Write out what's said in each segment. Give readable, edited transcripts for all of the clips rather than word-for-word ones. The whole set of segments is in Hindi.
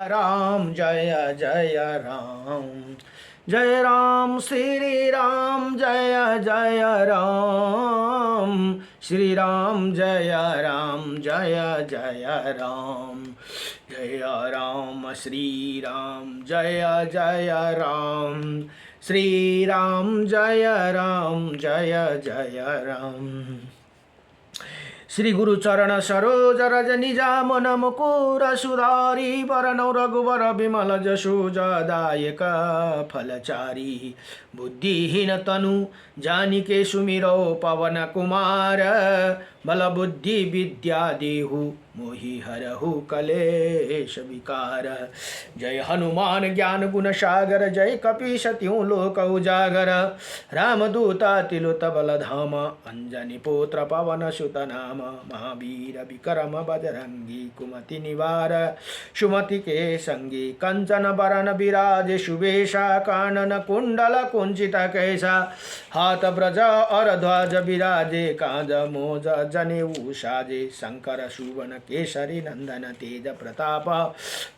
राम जय जय राम श्री राम जय जय राम श्री राम जय जय राम श्री राम जय जय राम श्री राम जय जय राम। श्री गुरु चरण सरोज रज निजा मन मुकुर सुधारी वरणौ रघुवर विमल जसु जदायक फलचारी बुद्धिहीन तनु जानिके सुमिरौ पवन कुमार बल बुद्धि विद्या देहु मोहि हरहु कलेश विकार। जय हनुमान ज्ञान गुण सागर जय कपीश तिहु लोक उजागर रामदूता तिलुत बल धाम अंजनी पुत्र पवन सुत नाम महावीर विक्रम बजरंगी कुमति निवार सुमति के संगी कंचन बरन विराज सुवेशा कानन कुंडल कुंचित कैसा हाथ ब्रज और ध्वज विराजे कांज मोज जनेऊ साजे शंकर सुवन केसरी नंदन तेज प्रताप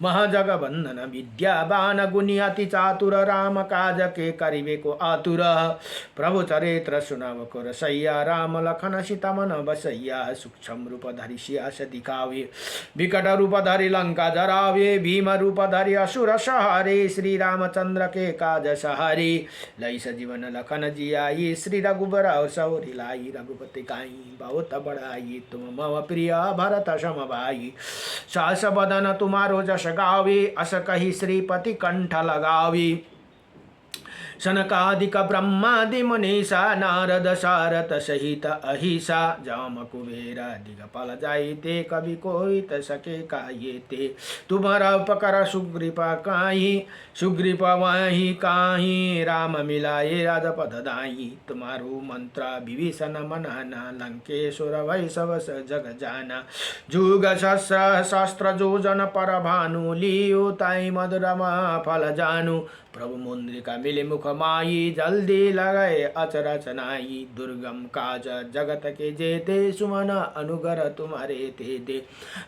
महाजगवंदन विद्यावान गुणी अति चातुर राम काज के करिबे को आतुर प्रभु चरित्र सुनव को रसैया राम लखन सीता मन बसैया सूक्ष्म रूप धरि सियास दिखावे विकट रूप धरि लंका जरावे भीम रूप धरि असुर सहारे श्री रामचंद्र के काज सहारे लई सजीवन लखन जियाई श्री रघुबर सौरि लाई रघुपति काई बहुत बड़ाई तुम मम प्रिय भरत सम भाई सास बदन तुम्हारो जस गावे अस कही श्रीपति कंठ लगावे सनकादिक ब्रह्मादि मुनीसा नारद सारथ सहित अहिसा जाम कुबेर दिगपाल जाइते कवि कोई त सके कायेते तुम्हारा उपकर सुग्रीपा काहि सुग्रीप वाही काहि राम मिलाए राजपद दाई तुम्हारो मंत्र विभीषण मनाना लंकेश्वर वै सब जग जाना जुग सहस्र शास्त्र जो जन पर भानु लियो ताई मधुरमा फल जानु प्रभु मुद्रिका मिले मुख माई जल्दी लगाए अचरच नाई दुर्गम काज जगत के जेते सुमन अनुगर तुम्हारे ते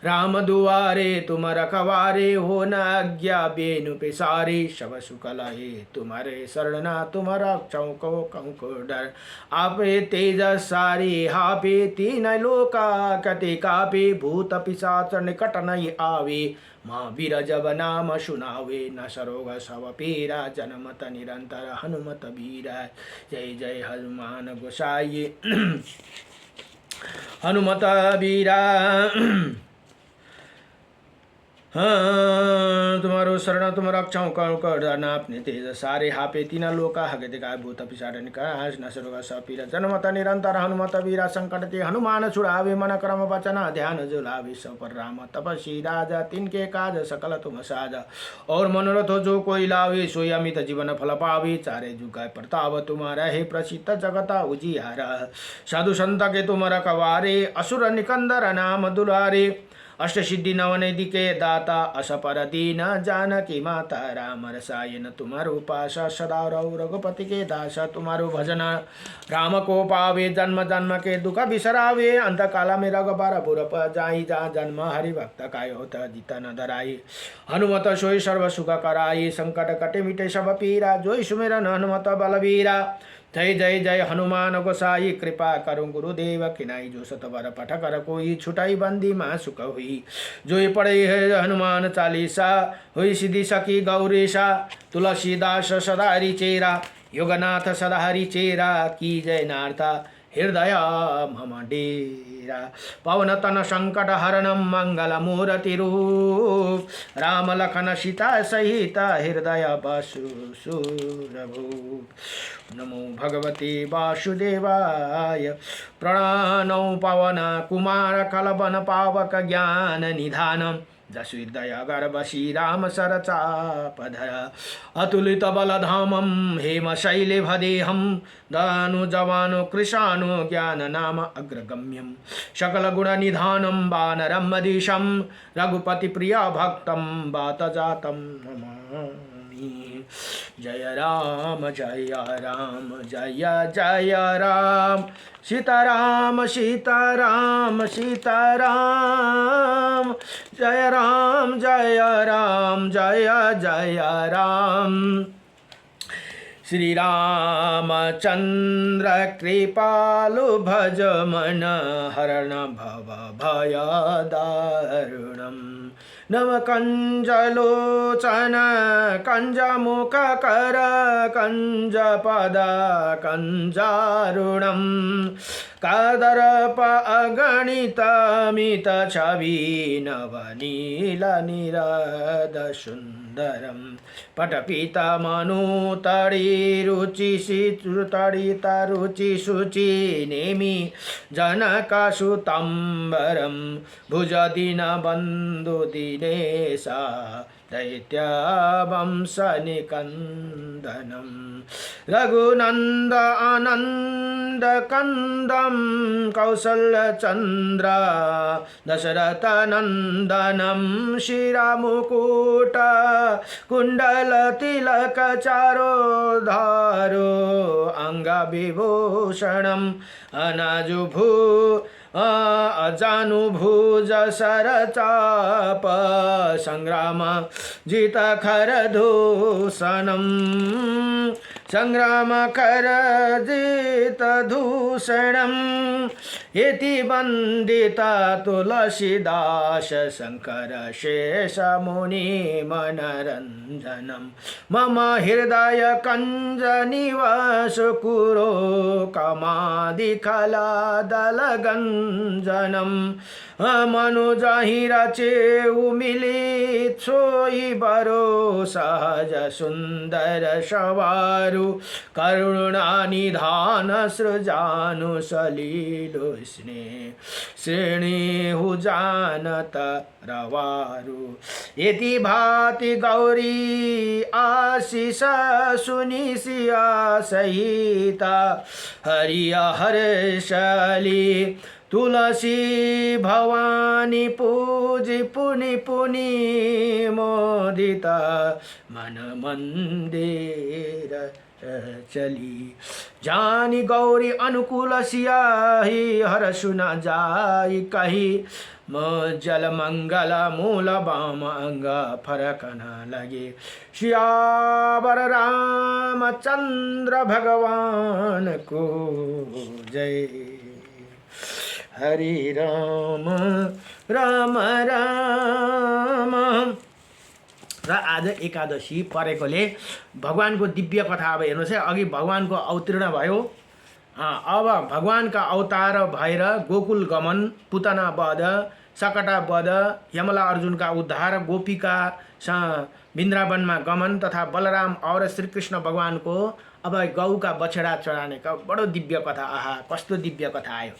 राम दुआरे तुम रखवारे हो न आज्ञा बेनु पेसारे सब सुख लहे तुम्हारे शरणा तुम रक्षौ को कंको डर आपे तेज सारे हापे तीन लोका कते कापे भूत पिशाच निकट नहीं आवे महावीर जब नाम सुनावे न सरोग सब पीरा जनमत निरंतर हनुमत बीरा जय जय हनुमान गोसाई हनुमत बीरा। तुम्हारो शरण तुम रक्षाओ करना अपने तेज सारे हापे तीन लोका हगते काय भूत पिशाच निकास न सरोग सपीर जनमत निरंतर हनुमत वीरा संकट ते हनुमान छुड़ावे मन क्रम वचन ध्यान जुलावे सब पर राम तपस्वी राजा तिनके काज सकल तुम साजा और मनोरथ जो कोई लावे सोई अमित जीवन फल पावे चारे जुगा प्रताप तुम्हारा है प्रसिद्ध जगता उजियारा साधु संत के तुम रखवारे असुर निकंदर नाम दुलारे अष्ट सिद्धि नवनिधि के दाता असपर दीन जानकी माता राम रसायन तुम्हारो पासा सदा रहो रघुपति के दासा तुम्हारो भजन राम को पावे जन्म जन्म के दुख बिसरावे अंत काला में रघुबर पुरप जाई जा जन्म हरि भक्त कायो जित न धराई हनुमत सोई सर्व सुख कराई संकट कटे मिटे सब पीरा जोई सुमिरन हनुमत बलवीरा जय जय जय हनुमान गोसाई कृपा करो गुरुदेव किनाई जो सतवर पठ कर कोई छुटाई बंदी माँ सुख हुई जो ये पढ़े है हनुमान चालीसा हुई सिद्धि सकी गौरीशा तुलसीदास सदाहरि चेरा योगनाथ सदाहरि चेरा की जय नार्था हृदय मम डेरा पवन तन संकट हरणम मंगल मूर्ति रूप राम लखन सीता सहित हृदय बसु सुरभूप नमो भगवते वासुदेवाय प्रणौ पवन कुमार कलवन पावक ज्ञान निधानम जसुहृदय गर्भ श्रीराम सरचापधर अतुलित बलधामं हेम शैले भदेहं दानु जवानो कृशानो ज्ञान नाम अग्रगम्यं सकल गुण निधानं वानरं मदीशं रघुपति प्रिय भक्तं वात जातं नमामि। जय राम जय जय राम सीताराम सीताराम सीताराम जय राम जय जय राम श्री रामचंद्र कृपालु भज मन हरण भव भय दारुणम नव कंजलोचन कंजमुख कर कंज पद कंजारुणम कदर्प अगणित मित छवि नवनील निरद सुंदरम पटपित मनुतड़ी रुचि तड़ित रुचि शुचि नेमि जनक सुतंबरम भुज दीन बंधु दिनेशा दैत्य वंश निकंदनम रघुनंद आनंद कंदम कौसल्य चंद्र दशरथ नंदनम शिरामुकुट कुंडल तिलक चारो धारो अंग विभूषणम अनाजुभू अजानुभुज सरचाप संग्राम जित खरदूषणम संग्राम कर जित दूषणम इति वंदिता तुलसीदास शंकर शेष मुनि मनरंजनम मम हृदय कंज निवास कुरो कमादि खलादल गंजनम मनुजहि रचे मिलित सोई बरो सहज सुंदर सवारु करुणा निधान सृजानु सलीलो स्नेह श्रेणी जानत रवारु इति भाति गौरी आशीष सुनिशिया सहित हरिया हर्षली तुलसी भवानी पूजी पुनि पुनि मोदिता मन मंदिर चली जानी गौरी अनुकूल सियाही हर सुना जाई कही म जल मंगल मूल बाम अंग फरक न लगे श्यावर रामचंद्र भगवान को जय हरि राम राम राम। र आज एकादशी परेकोले भगवानको दिव्य कथा अब हेर्नुहोस् है, अघि भगवानको अवतीर्ण भयो, अब भगवानका अवतार भएर गोकुल गमन, पुतना वध, सकटा वध, यमला अर्जुनका उद्धार, गोपिका वृन्दावनमा गमन तथा बलराम और श्रीकृष्ण भगवानको अब गौका बछडा चढाने बडो दिव्य कथा। आहा, कस्तो दिव्य कथा आयो।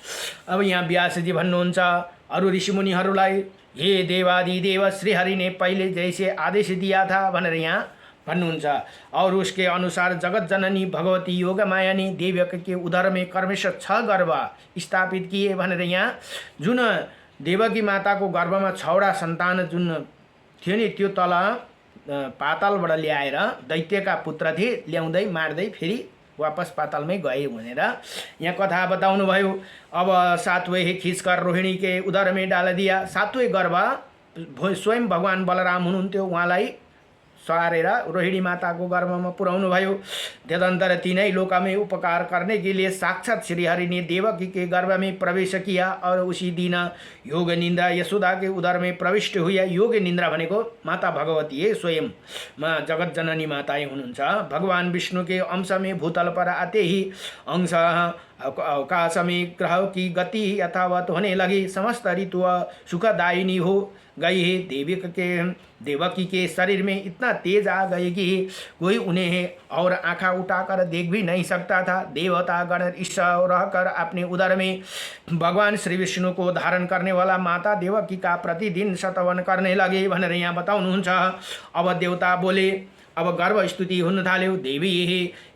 अब यहाँ व्यासजी भन्नुहुन्छ अरू ऋषिमुनिहरूलाई, हे देवादिदेव श्रीहरि ने पहिले जैसे आदेश दिया था भनेर यहाँ भन्नुहुन्छ। और उसके अनुसार जगत जननी भगवती योगमायानी देवक के उदर में कर्मश 6 गर्भ स्थापित किए भनेर यहाँ जुन देवकी माताको गर्भमा 6वटा सन्तान जुन थियो नि त्यो तल पातालबाट ल्याएर दैत्यका पुत्र थिए, ल्याउँदै मार्दै फेरि वापस पातालमै गए भनेर यहाँ कथा बताउनु भयो। अब 7वें खींचकर रोहिणी के उदर में डाल दिया। 7वें गर्भ स्वयं भगवान बलराम हुनुहुन्थ्यो, उहाँलाई सारेर रोहिणी माताको गर्भमा पुर्याउनु भयो। तदंतर तीनै लोक में उपकार करने के लिए साक्षात श्रीहरि ने देवकी के गर्भ में प्रवेश किया और उसी दिन योग निंद्रा यशोदा के उदर में प्रविष्ट हुआ। योग निंद्रा भनेको माता भगवती है, स्वयं जगत जननी माताएं हुनुहुन्छ। भगवान विष्णु के अंश में भूतल पर आते ही अंश अवकाश में ग्रह की गति यथावत होने लगी। समस्त ऋतु सुखदायिनी हो गई है। देवकी के शरीर में इतना तेज आ गई कि कोई उन्हें और आँखा उठाकर देख भी नहीं सकता था। देवता गण ईश्वर रहकर अपने उदर में भगवान श्री विष्णु को धारण करने वाला माता देवकी का प्रतिदिन शतवन करने लगे भनेर यहाँ बताउनुहुन्छ। अब देवता बोले, अब गर्व स्तुति हुन थाल्यो। देवी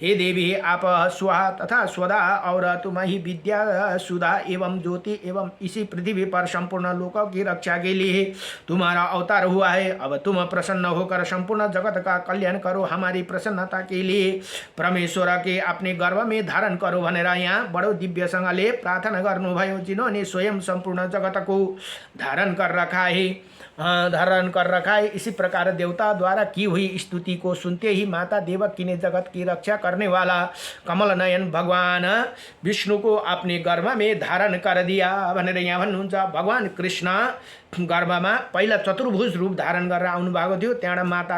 हे देवी, आप स्वाहा तथा स्वदा और तुम ही विद्या सुधा एवं ज्योति एवं इसी पृथ्वी पर संपूर्ण लोकों की रक्षा के लिए तुम्हारा अवतार हुआ है। अब तुम प्रसन्न होकर संपूर्ण जगत का कल्याण करो। हमारी प्रसन्नता के लिए परमेश्वर के अपने गर्भ में धारण करो भनेर यहाँ बडो दिव्यसँगले प्रार्थना गर्नुभयो। जिन्होंने स्वयं संपूर्ण जगत को धारण कर रखा है। इसी प्रकार देवता द्वारा की हुई स्तुति को सुनते ही माता देवकी ने जगत की रक्षा करने वाला कमल नयन भगवान विष्णु को अपने गर्भ में धारण कर दिया भनेर यहाँ भन्नुहुन्छ। भगवान कृष्ण गर्भमा पहिला चतुर्भुज रूप धारण गरेर आउनुभएको थियो। त्यहाँबाट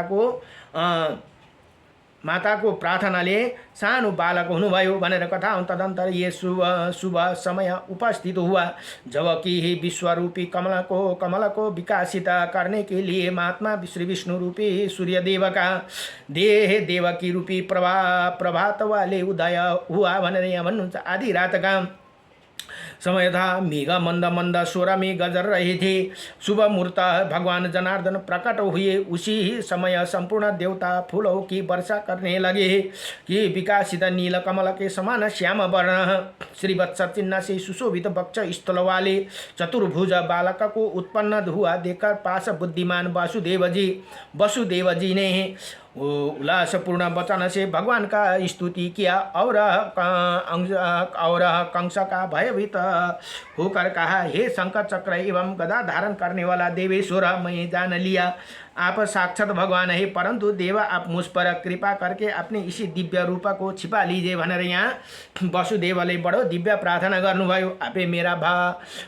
माताको प्रार्थनाले सानो बालक हुनुभयो भनेर कथा। तदंतर ये शुभ समय उपस्थित हुआ जबकि विश्वरूपी कमल को विकासित करने के लिए महात्मा श्री विष्णु रूपी सूर्यदेव का देह देवकी रूपी प्रभात वाले उदय हुआ भनेर यहाँ भन्नुहुन्छ। आधी रात का समय था। मेघ मंद मंद स्वर में गजर रहे थे। शुभ मुहूर्त भगवान जनार्दन प्रकट हुए। उसी ही समय संपूर्ण देवता फूलों की वर्षा करने लगे कि विकासित नील कमल के समान श्याम वर्ण श्रीवत्स चिन्ह से सुशोभित वक्ष स्थल वाले चतुर्भुज बालक को उत्पन्न हुआ देखकर पास बुद्धिमान वसुदेव जी ने उल्लासपूर्ण वचन से भगवान का स्तुति किया और कंस का भयभीत होकर कहा, हे शंकर चक्र एवं गदा धारण करने वाला देवेश्वर, मैं जान लिया आप साक्षात भगवान है, परंतु देव आप मुझ पर कृपा करके अपने इसी दिव्य रूप को छिपा लीजिए भनेर यहाँ वसुदेवले बडो दिव्य प्रार्थना गर्नुभयो। आपे मेरा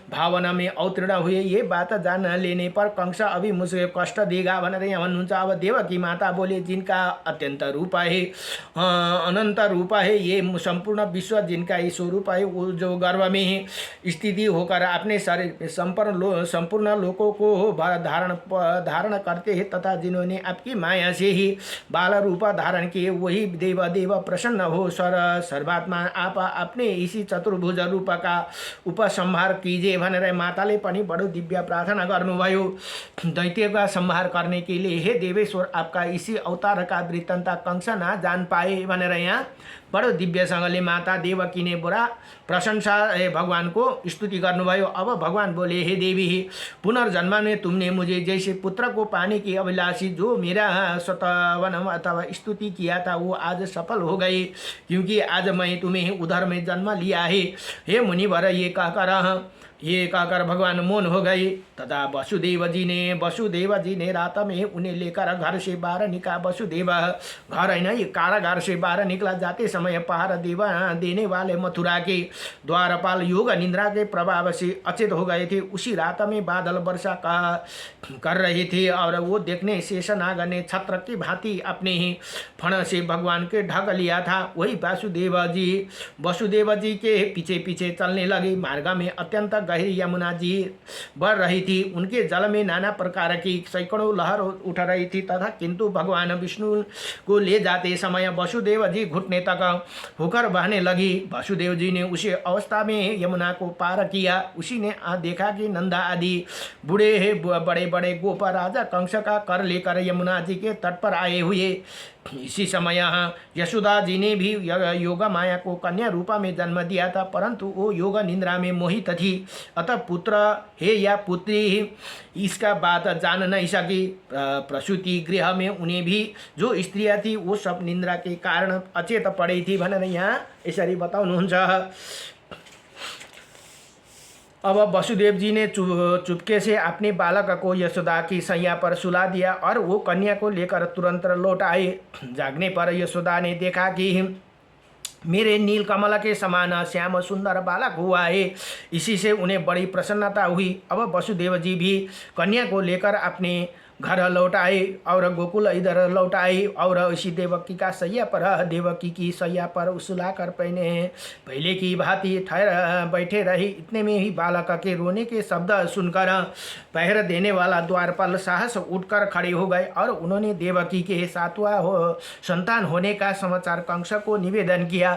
भावना में अवतीर्ण हुए, ये बात जान लेने पर कंस अभी मुझे कष्ट देगा भनेर यहाँ भन्नुहुन्छ। अब देवकी माता बोले, जिनका अत्यंत रूप है, अनंत रूप है, ये संपूर्ण विश्व जिनका ही स्वरूप है, वो जो गर्भ में स्थिति होकर अपने शरीर संपूर्ण लोकों को धारण करते तथा जिन्होंने आपकी माया से ही बाल रूप धारण किए, वही देव प्रसन्न हो। सर्वात्मा आप अपने इसी चतुर्भुज रूप का उपसंहार कीजिए भनेर माताले पनि बडो दिव्य प्रार्थना गर्नुभयो। दैत्य का संहार करने के लिए हे देवेश्वर, आपका इसी अवतार का वृत्तान्त कंस ना जान पाए भनेर यहाँ बडो दिव्यसँगले माता देवकी ने बडा प्रशंसा भगवान को स्तुति गर्नुभयो। अब भगवान बोले, हे देवी, पुनर्जन्म में तुमने मुझे जैसे पुत्र को पाने की अभिलाषी जो मेरा सतवन अथवा स्तुति किया था, वो आज सफल हो गई, क्योंकि आज मैं तुम्हें उधर में जन्म लिया है। हे मुनिवर, ये कहकर भगवान मौन हो गए। तथा वसुदेव जी ने रात में उन्हें लेकर घर से बाहर निकला। वसुदेव घर है ना, ये कारागार से बाहर निकला। जाते समय पहाड़ देने वाले मथुरा के द्वारपाल योग निद्रा के प्रभाव से अचेत हो गए थे। उसी रात में बादल वर्षा कर रहे थे और वो देखने शेषनाग ने छत्र की भांति अपने ही फण से भगवान के ढक लिया था। वही वसुदेव जी के पीछे पीछे चलने लगे। मार्ग में अत्यंत गहरी यमुना जी बढ़ रही थी। उनके जल में नाना प्रकार की सैकड़ों लहर उठ रही थी तथा किंतु भगवान विष्णु को ले जाते समय वसुदेव जी घुटने तक होकर बहने लगी। वसुदेव जी ने उसी अवस्था में यमुना को पार किया। उसी ने देखा कि नंदा आदि बड़े बड़े गोप राजा कंस का कर लेकर यमुना जी के तट पर आए हुए। इसी समय यशोदा जी ने भी योग माया को कन्या रूपा में जन्म दिया था, परंतु वो योग निद्रा में मोहित थी। अतः पुत्र है या पुत्री इसका बात जान नहीं सकी। प्रसूति गृह में उन्हें भी जो स्त्रियां थी वो सब निद्रा के कारण अचेत पड़ी थी भनेर यहाँ यसरी बताउनुहुन्छ। अब वसुदेव जी ने चुपके से अपने बालक को यशोदा की सैया पर सुला दिया और वो कन्या को लेकर तुरंत लौट आए। जागने पर यशोदा ने देखा कि मेरे नील कमल के समान श्याम सुंदर बालक हुआ है। इसी से उन्हें बड़ी प्रसन्नता हुई। अब वसुदेव जी भी कन्या को लेकर अपने घर लौट आए और गोकुल इधर लौट आए और इसी देवकी का सैया पर देवकी की सैया पर सुलाकर पहले की भांति बैठे रही। इतने में ही बालक के रोने के शब्द सुनकर पहर देने वाला द्वारपाल साहस उठकर खड़े हो गए और उन्होंने देवकी के सातवां संतान होने का समाचार कंस को निवेदन किया।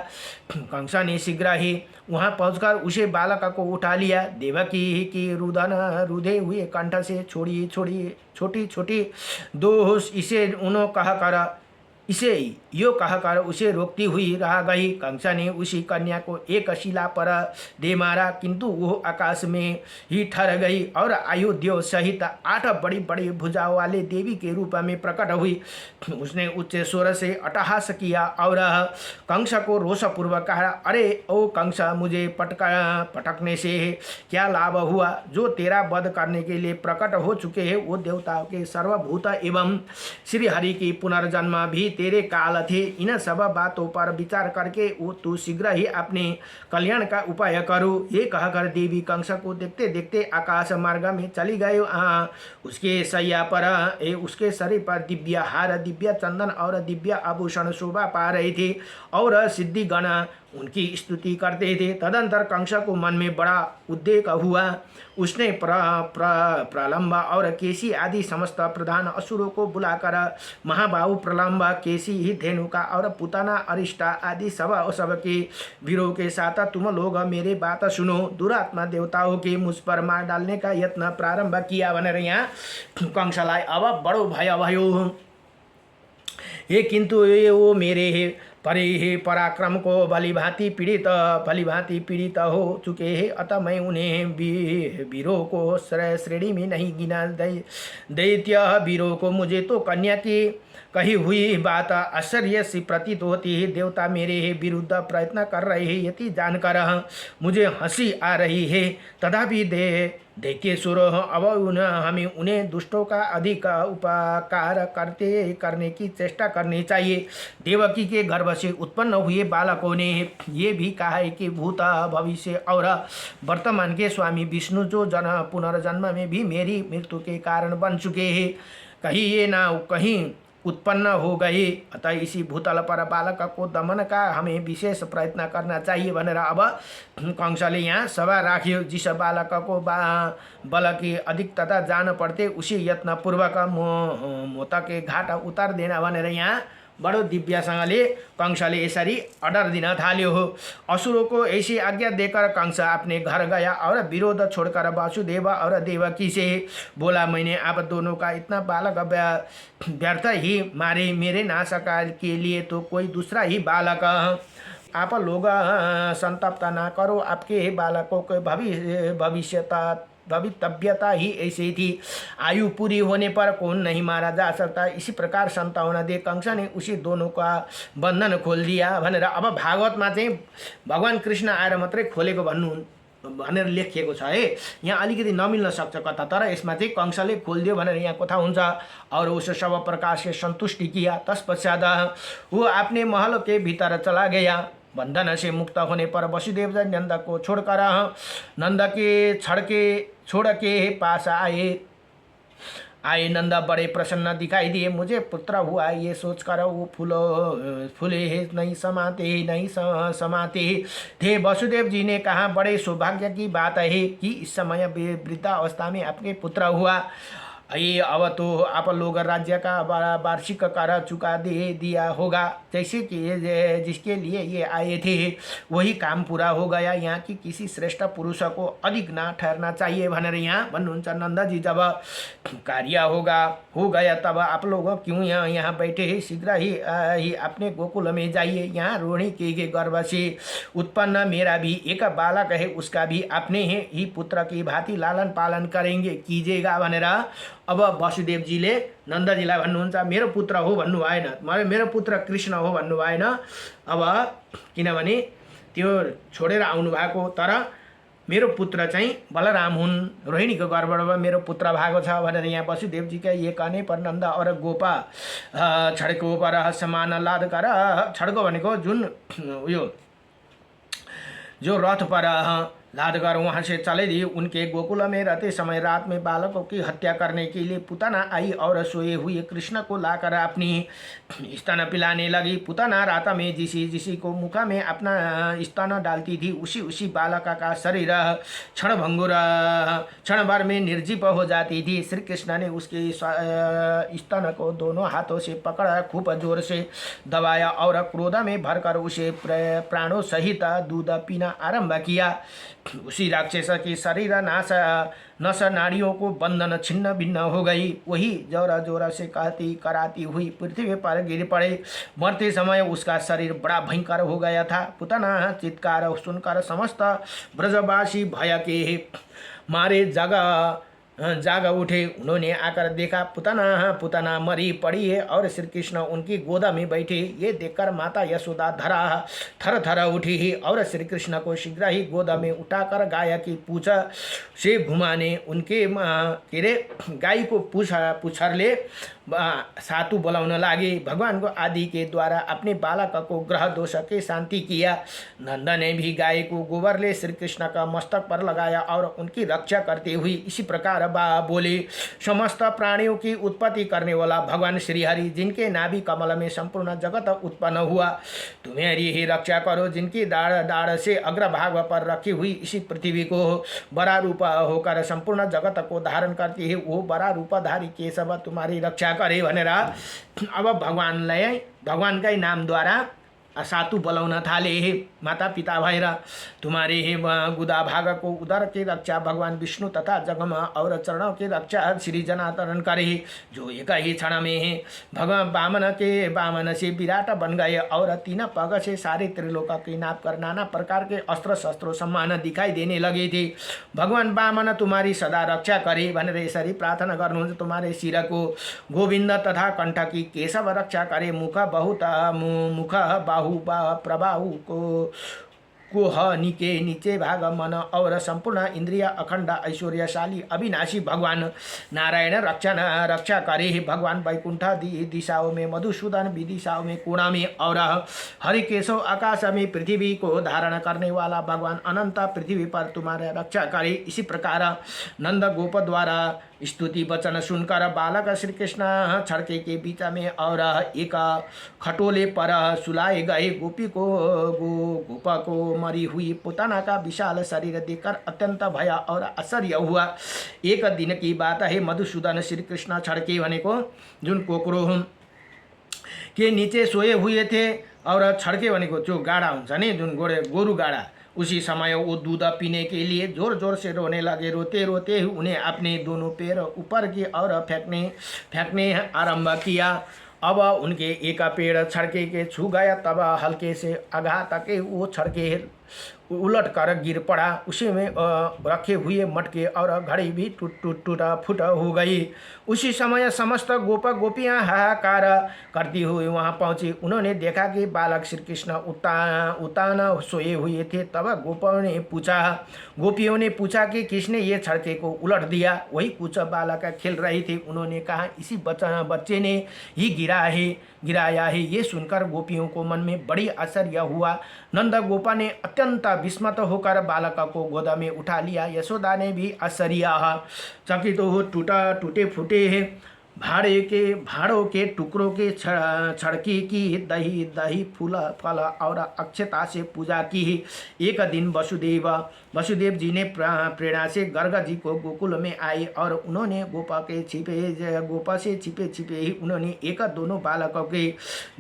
कंस ने शीघ्र ही वहां पहुंचकर उसे बालक को उठा लिया। देवकी की रुदे हुए कंठ से छोटी छोटी दो इसे उन्होंने कहा कर इसे यो कहकर उसे रोकती हुई रह गई। कंसा ने उसी कन्या को एक शिला पर दे मारा, किंतु वो आकाश में ही ठहर गई और अयोध्या सहित 8 बड़ी बड़ी भुजाओं वाले देवी के रूप में प्रकट हुई। उसने उच्च स्वर से अट्टहास किया और कंस को रोषपूर्वक कहा, अरे ओ कंस, मुझे पटकने से क्या लाभ हुआ? जो तेरा वध करने के लिए प्रकट हो चुके हैं वो देवताओं के सर्वभूत एवं श्री हरि की पुनर्जन्म भी तेरे काल थे। इन सब बातों पर विचार करके वो तू शीघ्र ही अपने कल्याण का उपाय करो। ये कहकर देवी कंस को देखते देखते आकाश मार्ग में चली गए। उसके सैया पर उसके शरीर पर दिव्य हार, दिव्य चंदन और दिव्य आभूषण शोभा पा रहे थे और सिद्धि गण उनकी स्तुति करते थे। तदंतर कंस को मन में बड़ा उद्वेग हुआ। उसने प्रलंब और केसी आदि समस्त प्रधान असुरों को बुलाकर महाबाहु प्रलंब, केसी ही धेनुका और पुतना अरिष्टा आदि सब के वीरों के साथ तुम लोग मेरे बात सुनो। दुरात्मा देवताओं के मुझ पर मार डालने का यत्न प्रारंभ किया। भनेर यहाँ कंसलाई अब बडो भय भयो। ये किंतु ये वो मेरे परे हे पराक्रम को भलीभांति पीड़ित हो चुके हैं, अतः मैं उन्हें वीरों को श्रेणी में नहीं गिना। दैत्य वीरों को मुझे तो कन्या की कही हुई बात आश्चर्य सी प्रतीत होती है। देवता मेरे विरुद्ध प्रयत्न कर रहे हैं, यति जानकर मुझे हंसी आ रही है। तथापि दैत्यसुर अब हमें उन्हें दुष्टों का अधिक उपकार करने की चेष्टा करनी चाहिए। देवकी के गर्भ से उत्पन्न हुए बालकों ने ये भी कहा है कि भूत भविष्य और वर्तमान के स्वामी विष्णु जो पुनर्जन्म में भी मेरी मृत्यु के कारण बन चुके हैं, कहीं ये ना कहीं उत्पन्न हो गए। अतः इसी भूतल पर बालक को दमन का हमें विशेष प्रयत्न करना चाहिए। भनेर अब कंसले यहाँ सभा राख्यो। जिस बालक को बल की अधिकता जान पड़ते उसी यत्न पूर्वक मोता के घाट उतार देना भनेर यहाँ बडो दिव्यसँगले कंसले यसरी अर्डर दिन थाल्यो हो। असुरों को ऐसी आज्ञा देकर कंस अपने घर गया और विरोध छोड़कर वासुदेव और देवकी से बोला, मैंने आप दोनों का इतना बालक व्यर्थ ही मारे। मेरे नाश के लिए तो कोई दूसरा ही बालक। आप लोग संतप्त ना करो, आपके बालकों के भवितव्यता ही ऐसी थी। आयु पूरी होने पर कौन नहीं मारा जा सकता। इसी प्रकार संतावना दे कंस ने उसी दोनों का बंधन खोल दिया भनेर अब भागवतमा चाहिँ भगवान कृष्ण आएर मात्रै खोलेको भनेर लेखिएको छ है। यहाँ अलिकति नमिल्न सक्छ कथा, तर यसमा चाहिँ कंसले खोलिदियो भनेर यहाँ कथा हुन्छ। और उस सब प्रकार से संतुष्टि किया। तत्पश्चात वो अपने महल के भीतर चला गया। बंधन से मुक्त होने पर वसुदेव जी नंद को छोड़कर नंद के छोड़ के पास आए। नंद बड़े प्रसन्न दिखाई दिए। मुझे पुत्र हुआ ये सोचकर वो फूले नहीं समाते थे। वसुदेव जी ने कहा, बड़े सौभाग्य की बात है कि इस समय वृद्धावस्था में आपके पुत्र हुआ। ये अब तो आप लोग राज्य का वार्षिक कर चुका दे दिया होगा। जैसे कि जिसके लिए ये आए थे वही काम पूरा हो गया। यहाँ की किसी श्रेष्ठ पुरुष को अधिक ना ठहरना चाहिए भनेर यहाँ भन्नुहुन्छ। नंदजी जब कार्य हो गया तब आप लोग क्यों यहाँ बैठे हैं? शीघ्र ही अपने गोकुल में जाइए। यहाँ रोहिणी के गर्भ से उत्पन्न मेरा भी एक बालक है, उसका भी अपने ही पुत्र की भांति लालन पालन कीजिएगा भनेर अब वसुदेवजीले नन्दजीलाई भन्नुहुन्छ, मेरो पुत्र हो भन्नु भएन, मेरो पुत्र कृष्ण हो भन्नु भएन। अब किनभने त्यो छोडेर आउनु भएको, तर मेरो पुत्र चाहिँ बलराम हुन्, रोहिणीको गर्भबाट मेरो पुत्र भएको छ भनेर यहाँ वसुदेवजीका ये कहने पर नन्द और गोपा छड्को पर समान लाद कर, छड्को भनेको जुन उयो जो रथ पर लादकर वहाँ से चले दी। उनके गोकुल में रहते समय रात में बालकों की हत्या करने के लिए पुतना आई और सोए हुए कृष्ण को लाकर अपनी स्तन पिलाने लगी। पुतना रात में जिसी को मुख में अपना स्तन डालती थी उसी बालक का शरीर क्षण भर में निर्जीव हो जाती थी। श्री कृष्ण ने उसके स्तन को दोनों हाथों से पकड़ खूब जोर से दबाया और क्रोध में भरकर उसे प्राणों सहित दूध पीना आरंभ किया। उसी राक्षस की शरीर नाश नस नाड़ियों को बंधन छिन्न भिन्न हो गई। वही जोरा जोरा से कहती कराती हुई पृथ्वी पर गिर पड़े। मरते समय उसका शरीर बड़ा भयंकर हो गया था। पुतना चित्कार सुनकर समस्त ब्रजवासी भय के मारे जाग उठे। उन्होंने आकर देखा पुतना मरी पड़ी है और श्री कृष्ण उनकी गोदा में बैठे। ये देखकर माता यशोदा थर थर उठी और श्री कृष्ण को शीघ्र ही गोदा में उठाकर गाय की पूछ से घुमाने उनके गाय को पुछरले सातु बोलाउन लागे। भगवान को आदि के द्वारा अपने बालक को ग्रह दोष के शांति किया। नंद ने भी गाय को गोबर ले श्री कृष्ण का मस्तक पर लगाया और उनकी रक्षा करते हुए इसी प्रकार बोले, समस्त प्राणियों की उत्पत्ति करने वाला भगवान श्रीहरि, जिनके नाभि कमल में संपूर्ण जगत उत्पन्न हुआ, तुम्हारी ही रक्षा करो। जिनकी दाढ़ से अग्रभाग पर रखी हुई इसी पृथ्वी को बड़ा रूप होकर संपूर्ण जगत को धारण करती है, वो बड़ा रूपधारी केशव तुम्हारी रक्षा करे भनेर अब भगवानकै नामद्वारा सातु बोलाउन थाले। माता पिता भएर तुम्हारे हे गुदा भाग को उदर की रक्षा भगवान विष्णु तथा जगम और चरणों की रक्षा श्री जनार्दन करे, जो एक ही क्षण में है भगवान बामन से विराट बन गए और 3 पग से सारे त्रिलोक की नाप कर नाना प्रकार के अस्त्र शस्त्रों सम्मान दिखाई देने लगे थे। भगवान बामन तुम्हारी सदा रक्षा करे भनेर यसरी प्रार्थना गर्नुहुन्छ। तुम्हारे शिर को गोविंद तथा कंठ की केशव रक्षा करे। मुख बाहु प्रबाहु को नीचे नीचे भाग मन और संपूर्ण इंद्रिय अखंड ऐश्वर्यशाली अविनाशी भगवान नारायण रक्षा करे। भगवान वैकुंठ दिशाओं में, मधुसूदन विदिशाओं में, कोणा में और हरिकेशव आकाश में पृथ्वी को धारण करने वाला भगवान अनंत पृथ्वी पर तुम्हारा रक्षा करे। इसी प्रकार नंद गोप द्वारा स्तुति वचन सुनकर बालक श्री कृष्ण छड़के के बीच में और एक खटोले पर सुलाए गए। गोपा को मरी हुई पुतना का विशाल शरीर देखकर अत्यंत भय और आश्चर्य हुआ। एक दिन की बात है, मधुसूदन श्री कृष्ण छड़के भनेको जुन कोक्रो के नीचे सोए हुए थे और छड़के भनेको जो गाडा हुन्छ नि, जुन गोरु गाडा, उसी समय वो दूध पीने के लिए जोर जोर से रोने लगे। रोते रोते उन्हें अपने दोनों पैर ऊपर की ओर फेंकने आरंभ किया। अब उनके एक पेड़ छड़के के छू गया, तब हल्के से आघात के वो छड़के उलट कर गिर पड़ा। उसी में रखे हुए मटके और घड़ी भी टूटा फूटा हो गई। उसी समय समस्त गोपियाँ हाहाकार करती हुई वहाँ पहुँची। उन्होंने देखा कि बालक श्री कृष्ण उतान सोए हुए थे। तब गोपियों ने पूछा कि किसने ये छड़के को उलट दिया। वही कुछ बालक खेल रहे थे। उन्होंने कहा, इसी बच्चे ने ही गिराया है। ये सुनकर गोपियों को मन में बड़ी आश्चर्य हुआ। नंद गोपा ने अत्यंत विस्मित होकर बालक को गोद में उठा लिया। यशोदा ने भी आश्चर्य चकित हो टूटे फूटे हैं भाड़ों के टुकड़ों के छड़की की दही फूल फल और अक्षता से पूजा की। एक दिन वसुदेव जी ने प्रेरणा से गर्ग जी को गोकुल में आए और उन्होंने गोपा से छिपे ही उन्होंने दोनों बालकों के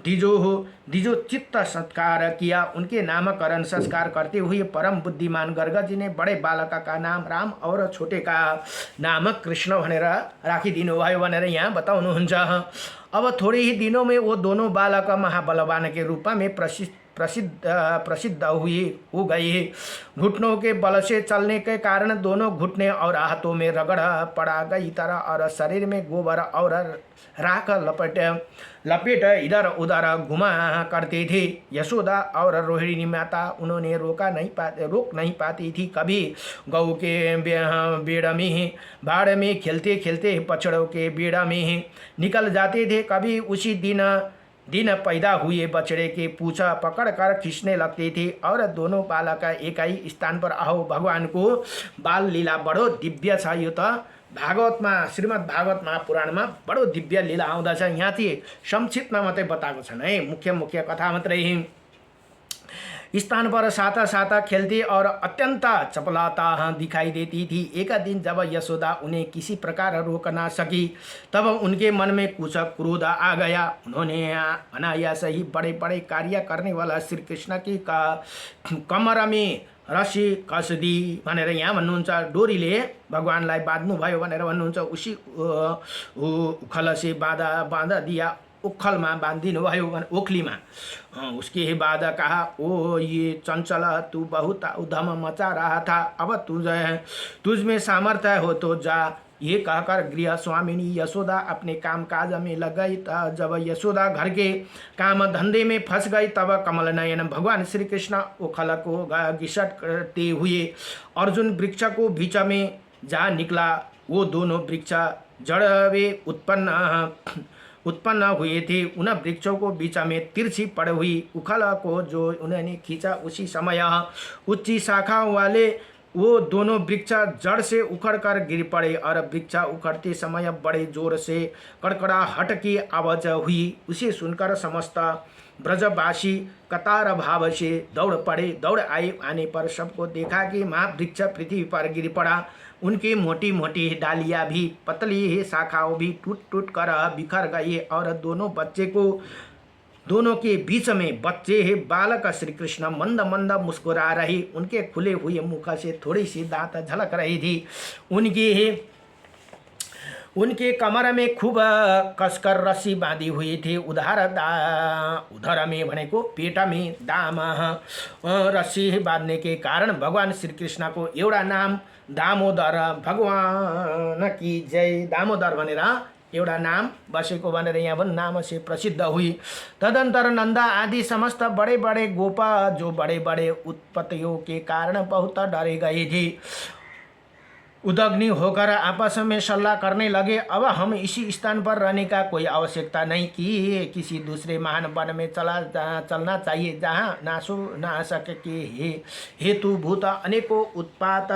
दिजो चित्त सत्कार किया। उनके नामकरण संस्कार करते हुए परम बुद्धिमान गर्ग जी ने बड़े बालक का नाम राम और छोटे का नाम कृष्ण भनेर राखिदिनु भयो भनेर यहाँ बताउनुहुन्छ। अब थोड़े ही दिनों में वो दोनों बालक महाबलवान के रूप में प्रसिद्ध हो गए। घुटनों के बल से चलने के कारण दोनों घुटने और हाथों में रगड़ पड़ा गई तरह और शरीर में गोबर और राख लपेट इधर उधर घुमा करते थे। यशोदा और रोहिणी माता उन्होंने रोक नहीं पाती थी। कभी गऊ के बाड़ में खेलते खेलते पछड़ों के बेड़ा में निकल जाते थे। कभी उसी दिन पैदा हुए बछड़े के पूछा पकड़कर खींचने लगते थे और दोनों बालक एक ही स्थान पर आओ। भगवान को बाल लीला बड़ो दिव्य छ। यो त भागवतमा श्रीमद् भागवत महापुराणमा बडो दिव्य लीला आउँदछ। यहाँ चाहिँ संक्षिप्तमा मात्रै बताएको छन् है, मुख्य कथा मात्रै। स्थान पर साथ खेलती और अत्यंत चपलता दिखाई देती थी। एक दिन जब यशोदा उन्हें किसी प्रकार रोक ना सकी, तब उनके मन में कुछ क्रोध आ गया। उन्होंने अनायास ही बड़े बड़े कार्य करने वाला श्री कृष्ण की कमर में रसी कसदी भनेर यहाँ भन्नुहुन्छ। डोरीले भगवानलाई बाँध्नुभयो भनेर भन्नुहुन्छ। उसी उखल से बाँधा दिया, उखलमा बाँधिदिनु भयो भने ओखलीमा। उसके बाद कहा, ओ ये चंचल तू बहुत उधम मचा रहा था, अब तुझ में सामर्थ्य हो तो जा। ये कहकर गृह स्वामिनी यशोदा अपने काम काज में लग गई। जब यशोदा घर के काम धंधे में फंस गई तब कमल नयन भगवान श्री कृष्ण उखल को घिसट करते हुए अर्जुन वृक्ष को बीच में जा निकला। वो दोनों वृक्ष जड़ वे उत्पन्न हुए थे। उन वृक्षों को बीच में तिरछी पड़ हुई उखल को जो उन्होंने खींचा, उसी समय ऊंची शाखाओं वाले वो दोनों वृक्ष जड़ से उखड़ कर गिर पड़े और वृक्ष उखड़ते समय बड़े जोर से कड़कड़ाहट की आवाज हुई। उसे सुनकर समस्त ब्रजवासी कतार भाव से दौड़ पड़े। दौड़ आने पर सबको देखा कि महावृक्ष पृथ्वी पर गिर पड़ा। उनकी मोटी मोटी डालियाँ भी, पतली शाखाओं भी टूट टूट कर बिखर गई और दोनों के बीच में बच्चे बालक श्री कृष्ण मंद मंद मुस्कुरा रही। उनके खुले हुए मुख से थोड़ी सी दांत झलक रही थी। उनके कमर में खूब कसकर रस्सी बांधी हुई थी। उधर में भनेको पेट में दाम रस्सी बांधने के कारण भगवान श्री कृष्ण को एउटा नाम दामोदर, भगवान की जय, दामोदर भनेर एउटा नाम बसेको भनेर यहाँ पनि नाम से प्रसिद्ध हुई। तदंतर नंदा आदि समस्त बड़े बड़े गोपा जो बड़े बड़े उत्पत्तियों के कारण बहुत डरे गए थे, उदग्नि होकर आपस में सलाह करने लगे। अब हम इसी स्थान पर रहने का कोई आवश्यकता नहीं कि किसी दूसरे महान वन में चलना चाहिए जहाँ नाशक के हेतुभूत अनेकों उत्पात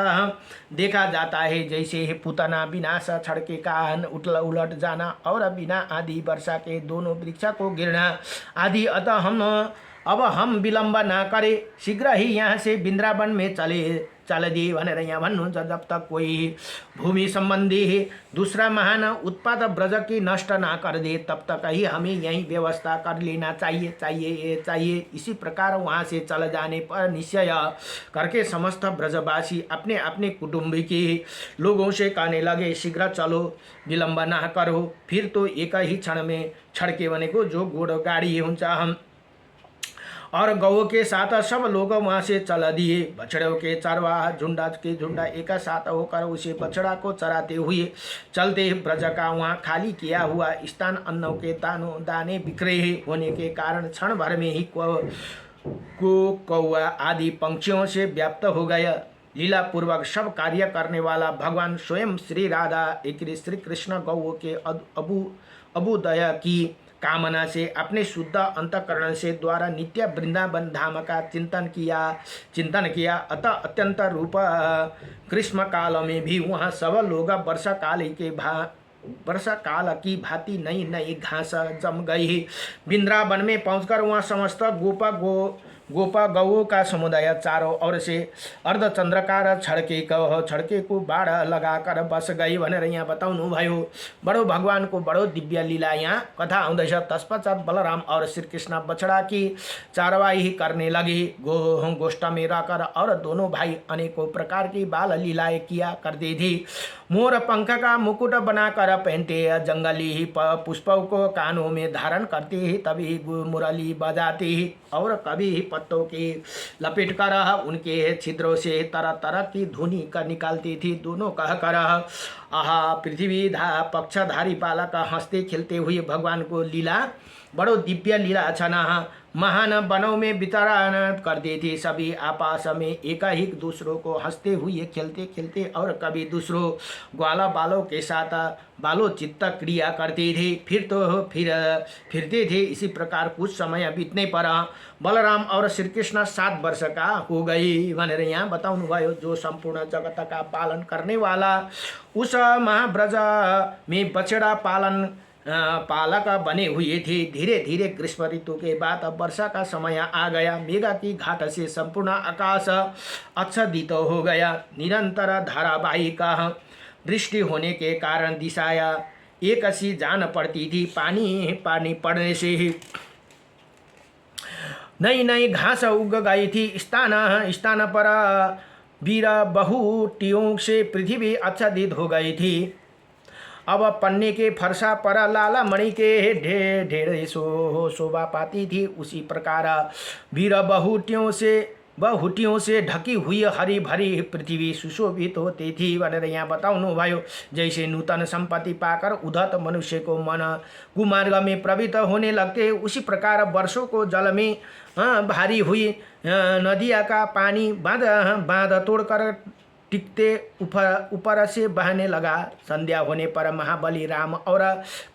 देखा जाता है, जैसे पूतना विनाश, छड़के का उलट जाना और बिना आदि वर्षा के दोनों वृक्ष को गिरना आदि। अतः अब हम विलम्ब न करें, शीघ्र ही यहाँ से वृंदावन में चल दिए भनेर यहाँ भन्नुहुन्छ। जब तक कोई भूमि संबंधी दूसरा महान उत्पाद ब्रज की नष्ट ना कर दे तब तक ही हमें यही व्यवस्था कर लेना चाहिए। इसी प्रकार वहाँ से चल जाने पर निश्चय करके समस्त ब्रजवासी अपने अपने कुटुंबी के लोगों से कहने लगे, शीघ्र चलो, विलम्ब ना करो। फिर तो एक ही क्षण में छड़के बनेको जो घोड़ गाड़ी हुन्छ हम और गौ के साथ सब लोग वहाँ से चला दिए। बछड़ों के चरवाहा झुंडा एक साथ होकर उसे बछड़ा को चराते हुए चलते। ब्रज का वहाँ खाली किया हुआ स्थान अन्नों के दाने बिखरे होने के कारण क्षण भर में ही कौवा आदि पंक्षियों से व्याप्त हो गया। लीला पूर्वक सब कार्य करने वाला भगवान स्वयं श्री राधा श्री कृष्ण गौ के अभुदय की कामना से अपने शुद्ध अंतकरण से द्वारा नित्य वृंदावन धाम का चिंतन किया। अतः अत्यंत रूप ग्रीष्म काल में भी वहाँ सब लोग वर्षा काल की भांति नई नई घास जम गई। वृंदावन में पहुंचकर वहाँ समस्त गोपा गौओं का समुदाय चारों ओर से अर्धचंद्रकार छड़के को बाढ़ लगाकर बस गई भनेर यहाँ बताउनु भयो। बड़ो भगवान को बड़ो दिव्य लीला यहाँ कथा आउँदैछ। तत्पश्चात बलराम और श्री कृष्ण बछड़ा की चारवाही करने लगे। गोष्ठ में रहकर और दोनों भाई अनेकों प्रकार की बाल लीलाएं किया करते थे। मोर पंख का मुकुट बनाकर पहनते, जंगली पुष्पों को कानों में धारण करते ही तभी मुरली बजाते और कभी पत्तों की लपेट कर उनके छिद्रों से तरह तरह की ध्वनि कर निकालती थी। दोनों कहकर आहा पृथ्वी पक्षधारी बालक हंसते खिलते हुए भगवान को लीला बड़ो दिव्य लीला छना महान वनों में वितरण करते थे। सभी आपस में एक ही दूसरों को हंसते हुए खेलते खेलते और कभी दूसरों ग्वाला बालों के साथ बालोचित्त क्रिया करते थे। फिरते थे। इसी प्रकार कुछ समय बीतने पर बलराम और श्री कृष्ण 7 वर्ष का हो गई भनेर यहाँ बताउनु भयो। जो संपूर्ण जगत का पालन करने वाला उस महाब्रज में बछड़ा पालक बने हुए थे। धीरे धीरे ग्रीष्म ऋतु के बाद वर्षा का समय आ गया। मेघा की घाट से संपूर्ण आकाश आच्छादित हो गया। निरंतर धारावाहिक वृष्टि होने के कारण दिशाया एक सी जान पड़ती थी। पानी पड़ने से ही नई नई घास उग गई थी स्थान स्थान पर, वीर बहुटियों से पृथ्वी आच्छादित हो गई थी। अब पन्ने के फरसा पर लाला मणि के ढेर शोभा पाती थी। उसी प्रकार वीर बहुटियों से ढकी हुई हरी भरी पृथ्वी सुशोभित होती थी भनेर यहाँ बताउनु भयो। जैसे नूतन संपत्ति पाकर उद्धत मनुष्य को मन कुमार्ग में प्रवृत्त होने लगते, उसी प्रकार वर्षों को जल में भारी हुई नदिया का पानी बांध तोड़कर टिकते ऊपर से बहने लगा। संध्या होने पर महाबली राम और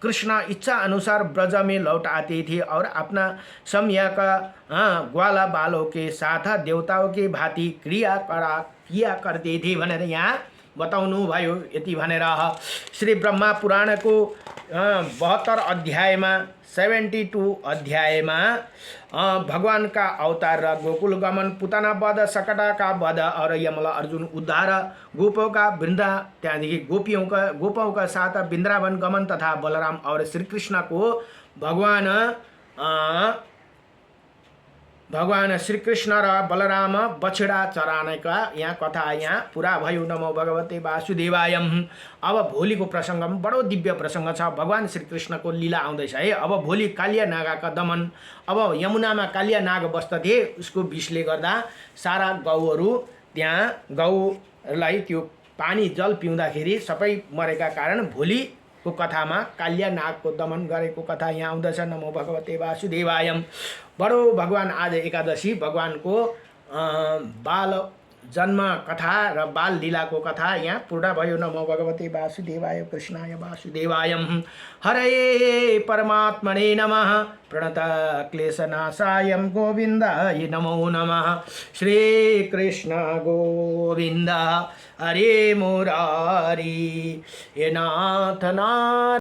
कृष्ण इच्छा अनुसार ब्रज में लौट आते थे और अपना समय का ग्वाला बालों के साथ देवताओं के भांति किया करते थे भनेर यहाँ बताउनु भयो। यति भनेर श्री ब्रह्मा पुराण को 72 अध्यायमा 72 अध्यायमा भगवान का अवतार र गोकुल गमन, पुतना वध, सकटा का वध और यमला अर्जुन उद्धार, गोपों का वृंदा, त्यहाँदेखि गोपों का साथ वृंदावन गमन तथा बलराम और श्री कृष्ण को भगवान श्री कृष्ण र बलराम बछडा चराने का यहाँ कथा यहाँ पूरा भयो। नमो भगवते वासुदेवाय। अब भोलिको प्रसङ्ग बडो दिव्य प्रसङ्ग छ। भगवान श्री कृष्णको लीला आउँदैछ है। अब भोलि कालिया नागाका दमन, अब यमुनामा कालिया नाग बस्दथे, उसको विषले गर्दा सारा गौहरू त्यहाँ गौलाई त्यो पानी जल पिउँदाखेरि सबै मरेका कारण भोलिको कथामा कालिया नागको दमन गरेको कथा यहाँ आउँदछ। नमो भगवते वासुदेवाय। बडो भगवान आज एकादशी भगवानको बाल जन्म कथा र बाल लीलाको कथा यहाँ पूर्ण भयो। नमो भगवते वासुदेवाय कृष्णाय वासुदेवाय। हरे परमात्मने नमः। प्रणत क्लेशनाशाय गोविन्दाय नमो नमः। श्री कृष्ण गोविन्द हरे मुरारी हे नाथ नाथ।